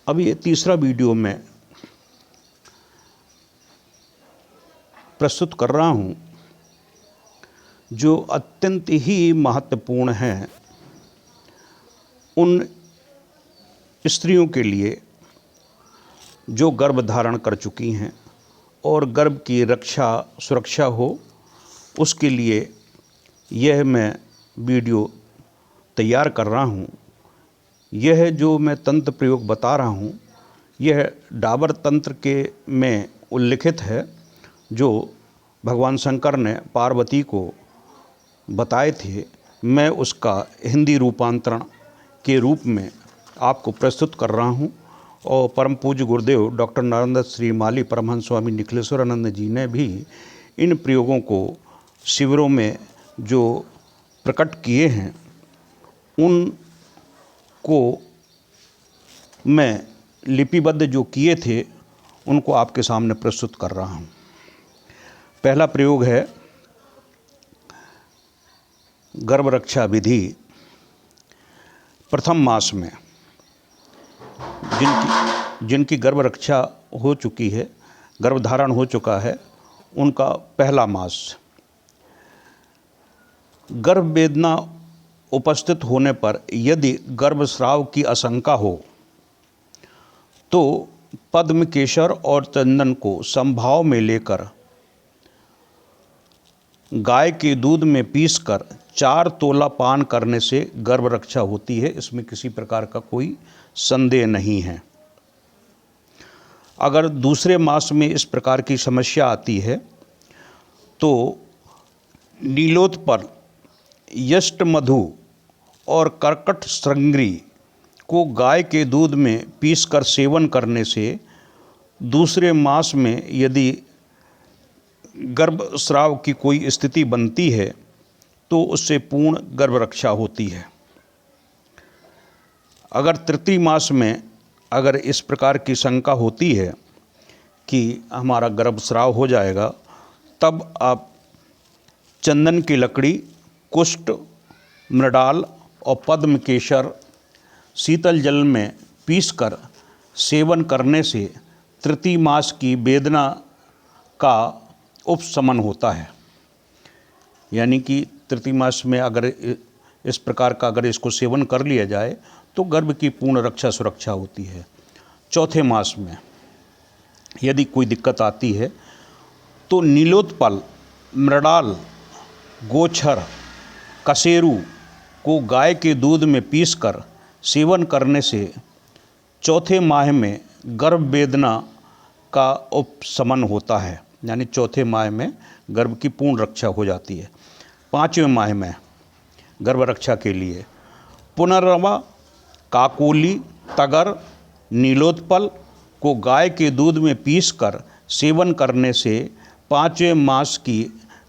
अब ये तीसरा वीडियो मैं प्रस्तुत कर रहा हूँ जो अत्यंत ही महत्वपूर्ण है उन स्त्रियों के लिए जो गर्भ धारण कर चुकी हैं और गर्भ की रक्षा सुरक्षा हो, उसके लिए यह मैं वीडियो तैयार कर रहा हूँ। यह जो मैं तंत्र प्रयोग बता रहा हूँ, यह डाबर तंत्र के में उल्लिखित है, जो भगवान शंकर ने पार्वती को बताए थे। मैं उसका हिंदी रूपांतरण के रूप में आपको प्रस्तुत कर रहा हूँ। और परम पूज्य गुरुदेव डॉक्टर नरेंद्र श्री माली परमहंस स्वामी निखिलेश्वरानंद जी ने भी इन प्रयोगों को शिविरों में जो प्रकट किए हैं, उनको मैं लिपिबद्ध जो किए थे उनको आपके सामने प्रस्तुत कर रहा हूँ। पहला प्रयोग है गर्भ रक्षा विधि। प्रथम मास में जिनकी गर्भ रक्षा हो चुकी है, गर्भधारण हो चुका है, उनका पहला मास। गर्भ वेदना उपस्थित होने पर यदि गर्भस्राव की आशंका हो तो पद्म केसर और चंदन को समभाव में लेकर गाय के दूध में पीसकर 4 तोला पान करने से गर्भ रक्षा होती है। इसमें किसी प्रकार का कोई संदेह नहीं है। अगर दूसरे मास में इस प्रकार की समस्या आती है तो नीलोत्पल, यष्ट मधु और कर्कट श्रृंगी को गाय के दूध में पीसकर सेवन करने से दूसरे मास में यदि गर्भस्राव की कोई स्थिति बनती है तो उससे पूर्ण गर्भ रक्षा होती है। अगर तृतीय मास में अगर इस प्रकार की शंका होती है कि हमारा गर्भस्राव हो जाएगा, तब आप चंदन की लकड़ी, कुष्ठ, मृडाल और पद्म केसर शीतल जल में पीसकर सेवन करने से तृतीय मास की वेदना का उपशमन होता है। यानी कि तृतीय मास में अगर इस प्रकार का अगर इसको सेवन कर लिया जाए तो गर्भ की पूर्ण रक्षा सुरक्षा होती है। चौथे मास में यदि कोई दिक्कत आती है तो नीलोत्पल, मृडाल, गोछर, कसेरू को गाय के दूध में पीसकर सेवन करने से चौथे माह में गर्भ वेदना का उपशमन होता है। यानी चौथे माह में गर्भ की पूर्ण रक्षा हो जाती है। पाँचवें माह में गर्भ रक्षा के लिए पुनर्रवा, काकोली, तगर, नीलोत्पल को गाय के दूध में पीसकर सेवन करने से पाँचवें मास की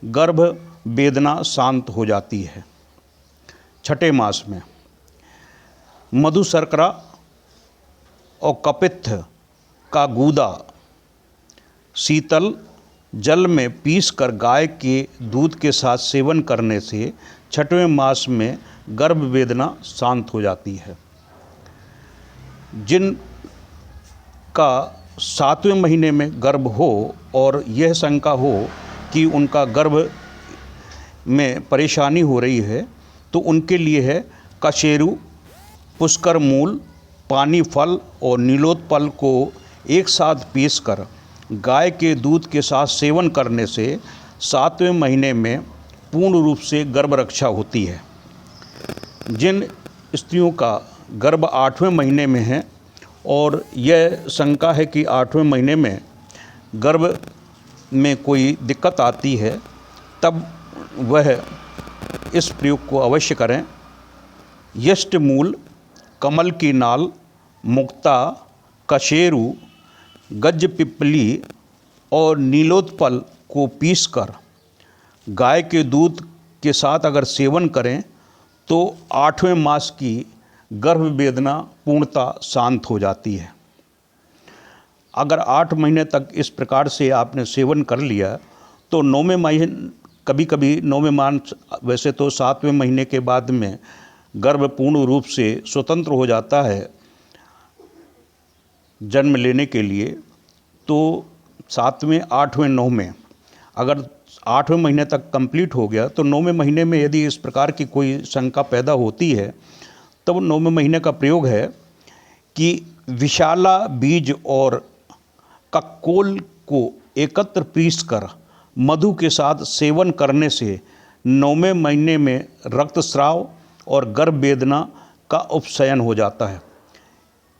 गर्भ वेदना शांत हो जाती है। छठे मास में मधु, शर्करा और कपित्थ का गूदा शीतल जल में पीसकर गाय के दूध के साथ सेवन करने से छठवें मास में गर्भ वेदना शांत हो जाती है। जिनका 7वें महीने में गर्भ हो और यह शंका हो कि उनका गर्भ में परेशानी हो रही है, तो उनके लिए है कशेरू, पुष्कर मूल, पानी फल और नीलोत्पल को एक साथ पीसकर गाय के दूध के साथ सेवन करने से 7वें महीने में पूर्ण रूप से गर्भ रक्षा होती है। जिन स्त्रियों का गर्भ 8वें महीने में है और यह शंका है कि 8वें महीने में गर्भ में कोई दिक्कत आती है, तब वह इस प्रयोग को अवश्य करें। यष्टमूल, कमल की नाल, मुक्ता, कशेरू, गज पिपली और नीलोत्पल को पीसकर गाय के दूध के साथ अगर सेवन करें तो 8वें मास की गर्भ वेदना पूर्णतः शांत हो जाती है। अगर 8 महीने तक इस प्रकार से आपने सेवन कर लिया तो 9वें महीने, कभी कभी 9वें मास, वैसे तो 7वें महीने के बाद में गर्भ पूर्ण रूप से स्वतंत्र हो जाता है, जन्म लेने के लिए, तो 7वें, 8वें, 9वें, अगर 8वें महीने तक कंप्लीट हो गया तो 9वें महीने में यदि इस प्रकार की कोई शंका पैदा होती है, तब 9वें महीने का प्रयोग है कि विशाला बीज और कक्कोल को एकत्र पीसकर मधु के साथ सेवन करने से 9वें महीने में रक्तस्राव और गर्भ वेदना का उपशमन हो जाता है।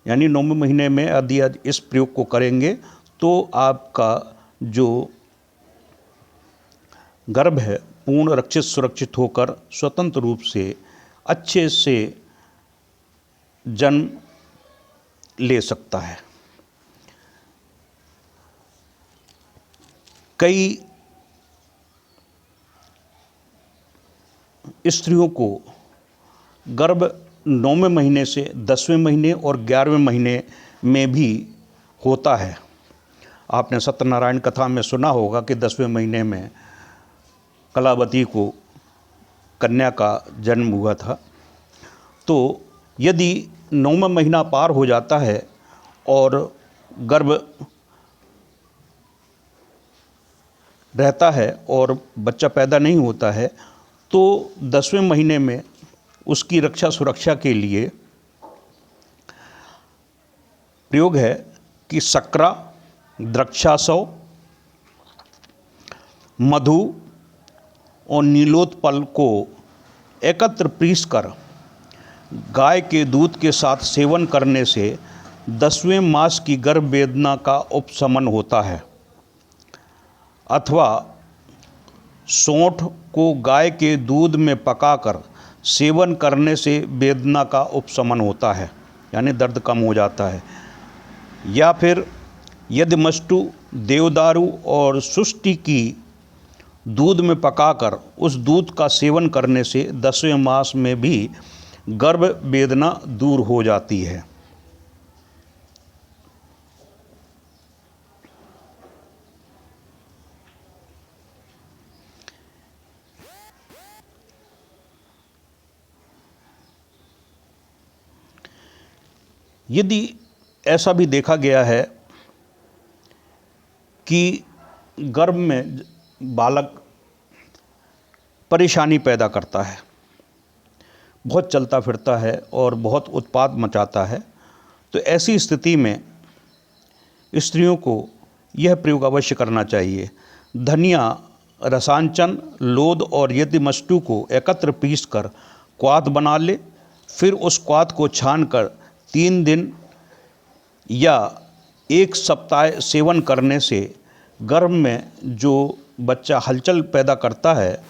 यानी 9वें महीने में यदि इस प्रयोग को करेंगे तो आपका जो गर्भ है पूर्ण रक्षित सुरक्षित होकर स्वतंत्र रूप से अच्छे से जन्म ले सकता है। कई स्त्रियों को गर्भ 9वें महीने से 10वें महीने और 11वें महीने में भी होता है। आपने सत्यनारायण कथा में सुना होगा कि 10वें महीने में कलावती को कन्या का जन्म हुआ था। तो यदि 9वां महीना पार हो जाता है और गर्भ रहता है और बच्चा पैदा नहीं होता है, तो 10वें महीने में उसकी रक्षा सुरक्षा के लिए प्रयोग है कि शक्रा, द्राक्षासव, मधु और नीलोत्पल को एकत्र पीसकर गाय के दूध के साथ सेवन करने से 10वें मास की गर्भ वेदना का उपशमन होता है। अथवा सौंठ को गाय के दूध में पकाकर सेवन करने से वेदना का उपशमन होता है, यानी दर्द कम हो जाता है। या फिर यदिमष्टु, देवदारू और सुष्टि की दूध में पकाकर उस दूध का सेवन करने से 10वें मास में भी गर्भ वेदना दूर हो जाती है। यदि ऐसा भी देखा गया है कि गर्भ में बालक परेशानी पैदा करता है, बहुत चलता फिरता है और बहुत उत्पात मचाता है, तो ऐसी स्थिति में स्त्रियों को यह प्रयोग अवश्य करना चाहिए। धनिया, रसांचन, लोद और यदिमष्टु को एकत्र पीसकर क्वाथ बना ले। फिर उस क्वाथ को छानकर 3 दिन या 1 सप्ताह सेवन करने से गर्भ में जो बच्चा हलचल पैदा करता है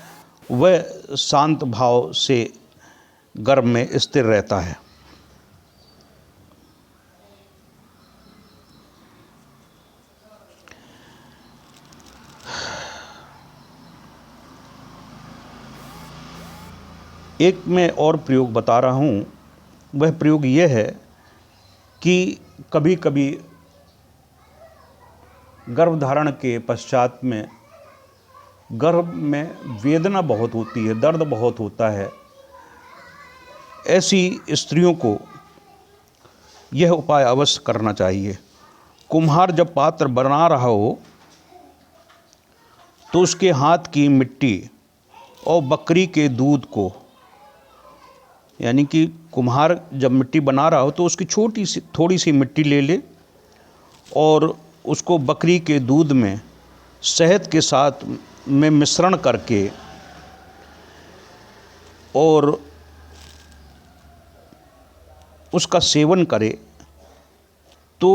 वह शांत भाव से गर्भ में स्थिर रहता है। एक मैं और प्रयोग बता रहा हूँ, वह प्रयोग यह है कि कभी कभी गर्भधारण के पश्चात में गर्भ में वेदना बहुत होती है, दर्द बहुत होता है। ऐसी स्त्रियों को यह उपाय अवश्य करना चाहिए। कुम्हार जब पात्र बना रहा हो तो उसके हाथ की मिट्टी और बकरी के दूध को, यानी कि कुम्हार जब मिट्टी बना रहा हो तो उसकी थोड़ी सी मिट्टी ले ले और उसको बकरी के दूध में शहद के साथ में मिश्रण करके और उसका सेवन करे तो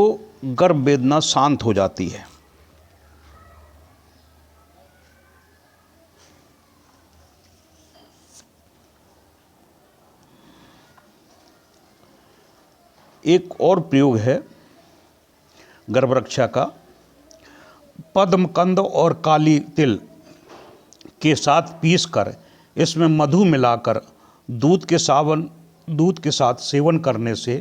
गर्भ वेदना शांत हो जाती है। एक और प्रयोग है गर्भ रक्षा का। पद्मकंद और काली तिल के साथ पीसकर इसमें मधु मिलाकर दूध के साथ सेवन करने से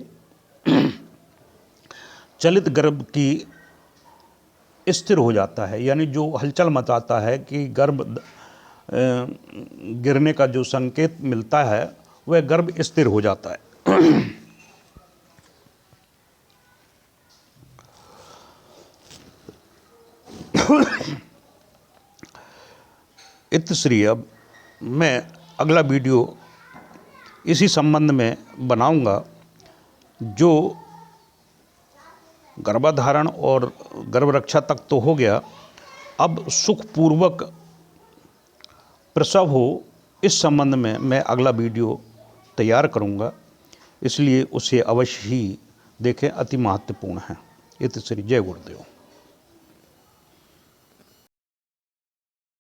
चलित गर्भ की स्थिर हो जाता है। यानी जो हलचल मचाता है कि गर्भ गिरने का जो संकेत मिलता है वह गर्भ स्थिर हो जाता है। इतश्री अब मैं अगला वीडियो इसी संबंध में बनाऊंगा, जो गर्भाधारण और गर्भरक्षा तक तो हो गया, अब सुखपूर्वक प्रसव हो, इस संबंध में मैं अगला वीडियो तैयार करूंगा, इसलिए उसे अवश्य ही देखें, अति महत्वपूर्ण है। इतश्री। जय गुरुदेव।